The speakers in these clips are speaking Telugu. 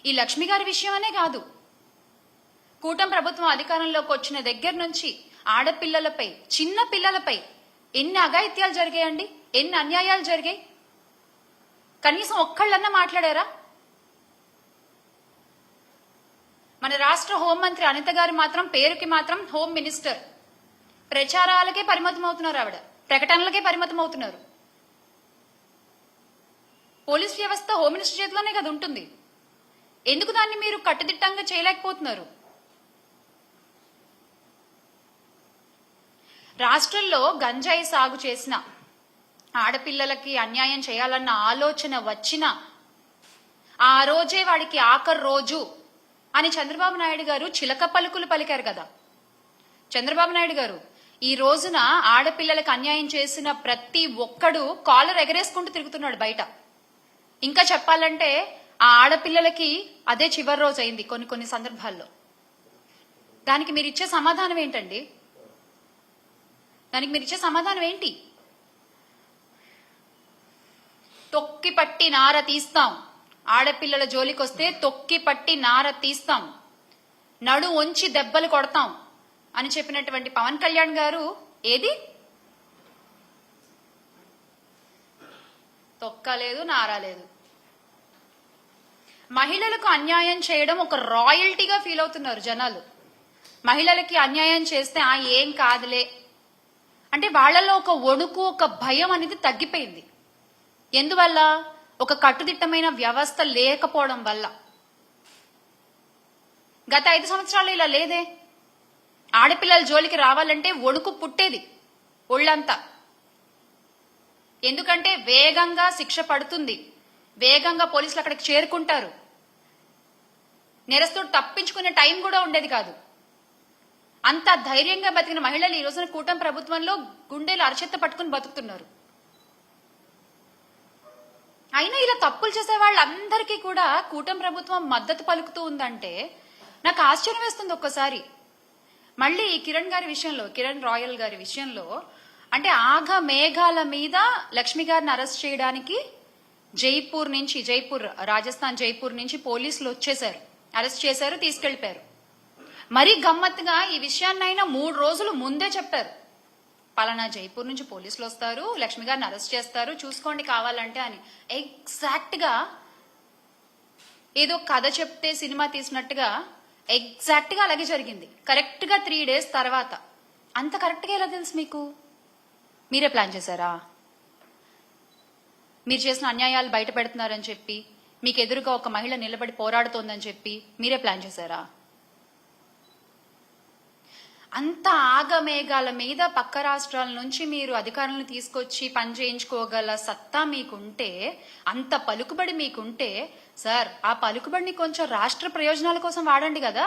ఈ లక్ష్మి గారి విషయమనే కాదు, కూటమి ప్రభుత్వం అధికారంలోకి వచ్చిన దగ్గర నుంచి ఆడపిల్లలపై, చిన్న పిల్లలపై ఎన్ని అఘాయిత్యాలు జరిగాయండి, ఎన్ని అన్యాయాలు జరిగాయి. కనీసం ఒక్కళ్ళన్నా మాట్లాడారా? మన రాష్ట్ర హోంమంత్రి అనిత గారు మాత్రం పేరుకి మాత్రం హోమ్ మినిస్టర్, ప్రచారాలకే పరిమితం అవుతున్నారు, ఆవిడ ప్రకటనలకే పరిమితం అవుతున్నారు. పోలీస్ వ్యవస్థ హోమ్ మినిస్టర్ చేతిలోనే కదా ఉంటుంది. ఎందుకు దాన్ని మీరు కట్టుదిట్టంగా చేయలేకపోతున్నారు? రాష్ట్రంలో గంజాయి సాగు చేసిన ఆడపిల్లలకి అన్యాయం చేయాలన్న ఆలోచన వచ్చిన ఆ రోజే వాడికి ఆఖరి రోజు అని చంద్రబాబు నాయుడు గారు చిలక పలుకులు పలికారు కదా. చంద్రబాబు నాయుడు గారు ఈ రోజున ఆడపిల్లలకు అన్యాయం చేసిన ప్రతి ఒక్కడు కాలర్ ఎగరేసుకుంటూ తిరుగుతున్నాడు బయట. ఇంకా చెప్పాలంటే ఆ ఆడపిల్లలకి అదే చివరి రోజు అయింది కొన్ని సందర్భాల్లో. దానికి మీరు ఇచ్చే సమాధానం ఏంటండి? దానికి మీరు ఇచ్చే సమాధానం ఏంటి? తొక్కి పట్టి నార తీస్తాం, ఆడపిల్లల జోలికొస్తే తొక్కి పట్టి నార తీస్తాం, నడు వంచి దెబ్బలు కొడతాం అని చెప్పినటువంటి పవన్ కళ్యాణ్ గారు ఏది తొక్కలేదు, నారాలేదు. మహిళలకు అన్యాయం చేయడం ఒక రాయల్టీగా ఫీల్ అవుతున్నారు జనాలు. మహిళలకి అన్యాయం చేస్తే ఏం కాదులే అంటే వాళ్ళలో ఒక వణుకు, ఒక భయం అనేది తగ్గిపోయింది. ఎందువల్ల? ఒక కట్టుదిట్టమైన వ్యవస్థ లేకపోవడం వల్ల. గత 5 సంవత్సరాలు ఇలా లేదే. ఆడపిల్లల జోలికి రావాలంటే వణుకు పుట్టేది ఒళ్ళంతా. ఎందుకంటే వేగంగా శిక్ష పడుతుంది, వేగంగా పోలీసులు అక్కడికి చేరుకుంటారు, నేరస్తుడు తప్పించుకునే టైం కూడా ఉండేది కాదు. అంత ధైర్యంగా బతికిన మహిళలు ఈ రోజున కూటమి ప్రభుత్వంలో గుండెలు అరచెత్త పట్టుకుని బతుకుతున్నారు. అయినా ఇలా తప్పులు చేసే వాళ్ళందరికీ కూడా కూటమి ప్రభుత్వం మద్దతు పలుకుతూ ఉందంటే నాకు ఆశ్చర్యం వేస్తుంది ఒక్కసారి. మళ్ళీ కిరణ్ గారి విషయంలో, కిరణ్ రాయల్ గారి విషయంలో అంటే ఆగ మేఘాల మీద లక్ష్మి గారిని అరెస్ట్ చేయడానికి జైపూర్ రాజస్థాన్ జైపూర్ నుంచి పోలీసులు వచ్చేశారు, అరెస్ట్ చేశారు, తీసుకెళ్లిపోయారు. మరీ గమ్మత్తుగా ఈ విషయాన్నైనా 3 రోజులు ముందే చెప్పారు. పలానా జైపూర్ నుంచి పోలీసులు వస్తారు, లక్ష్మి గారిని అరెస్ట్ చేస్తారు, చూసుకోండి కావాలంటే అని. ఎగ్జాక్ట్ గా ఏదో కథ చెప్తే సినిమా తీసినట్టుగా ఎగ్జాక్ట్ గా అలాగే జరిగింది. కరెక్ట్ గా 3 days తర్వాత. అంత కరెక్ట్ గా ఎలా తెలుసు మీకు? మీరే ప్లాన్ చేశారా? మీరు చేసిన అన్యాయాలు బయట పెడుతున్నారని చెప్పి, మీకు ఎదురుగా ఒక మహిళ నిలబడి పోరాడుతోందని చెప్పి మీరే ప్లాన్ చేశారా? అంత ఆగమేఘాల మీద పక్క రాష్ట్రాల నుంచి మీరు అధికారులను తీసుకొచ్చి పని చేయించుకోగల సత్తా మీకుంటే, అంత పలుకుబడి మీకుంటే, సార్ ఆ పలుకుబడిని కొంచెం రాష్ట్ర ప్రయోజనాల కోసం వాడండి కదా,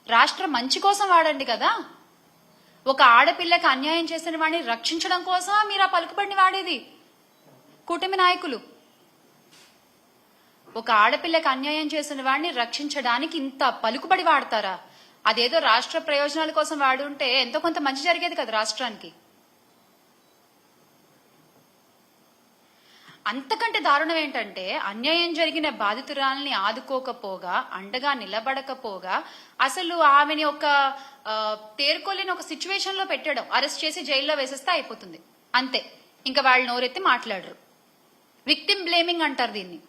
రాష్ట్ర మంచి కోసం వాడండి కదా. ఒక ఆడపిల్లకి అన్యాయం చేసిన వాడిని రక్షించడం కోసం మీరు ఆ పలుకుబడిని వాడేది కూటమి నాయకులు. ఒక ఆడపిల్లకి అన్యాయం చేసిన వాడిని రక్షించడానికి ఇంత పలుకుబడి వాడతారా? అదేదో రాష్ట్ర ప్రయోజనాల కోసం వాడుంటే ఎంతో కొంత మంచి జరిగేది కదా రాష్ట్రానికి. అంతకంటే దారుణం ఏంటంటే అన్యాయం జరిగిన బాధితురాల్ని ఆదుకోకపోగా, అండగా నిలబడకపోగా, అసలు ఆమెని ఒక తేరుకోలేని ఒక సిచ్యువేషన్ లో పెట్టడం, అరెస్ట్ చేసి జైల్లో వేసేస్తే అయిపోతుంది అంతే. ఇంకా వాళ్ళు నోరెత్తి మాట్లాడరు. విక్టిమ్ బ్లేమింగ్ అంటారు దీన్ని.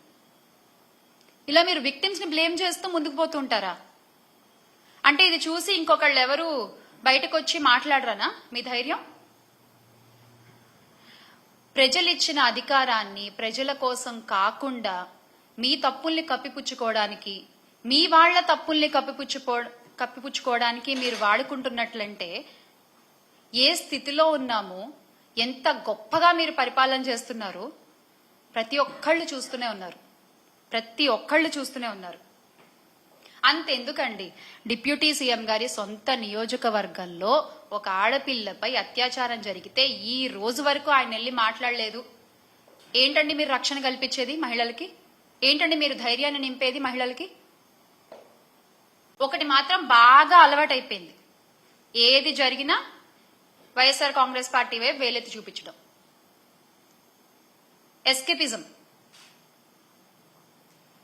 ఇలా మీరు విక్టిమ్స్ ని బ్లేమ్ చేస్తూ ముందుకు పోతుంటారా? అంటే ఇది చూసి ఇంకొకళ్ళు ఎవరు బయటకు వచ్చి మాట్లాడరనా? మీ ధైర్యం? ప్రజలిచ్చిన అధికారాన్ని ప్రజల కోసం కాకుండా మీ తప్పుల్ని కప్పిపుచ్చుకోవడానికి, మీ వాళ్ల తప్పుల్ని కప్పిపుచ్చుకోవడానికి మీరు వాడుకుంటున్నట్లంటే ఏ స్థితిలో ఉన్నామో, ఎంత గొప్పగా మీరు పరిపాలన చేస్తున్నారు ప్రతి ఒక్కళ్ళు చూస్తూనే ఉన్నారు. అంతెందుకండి, డిప్యూటీ సీఎం గారి సొంత నియోజకవర్గంలో ఒక ఆడపిల్లపై అత్యాచారం జరిగితే ఈ రోజు వరకు ఆయన వెళ్ళి మాట్లాడలేదు. ఏంటండి మీరు రక్షణ కల్పించేది మహిళలకి? ఏంటండి మీరు ధైర్యాన్ని నింపేది మహిళలకి? ఒకటి మాత్రం బాగా అలవాటైపోయింది, ఏది జరిగినా వైఎస్ఆర్ కాంగ్రెస్ పార్టీ వైపు వేలెత్తి చూపించడం, ఎస్కేపిజం.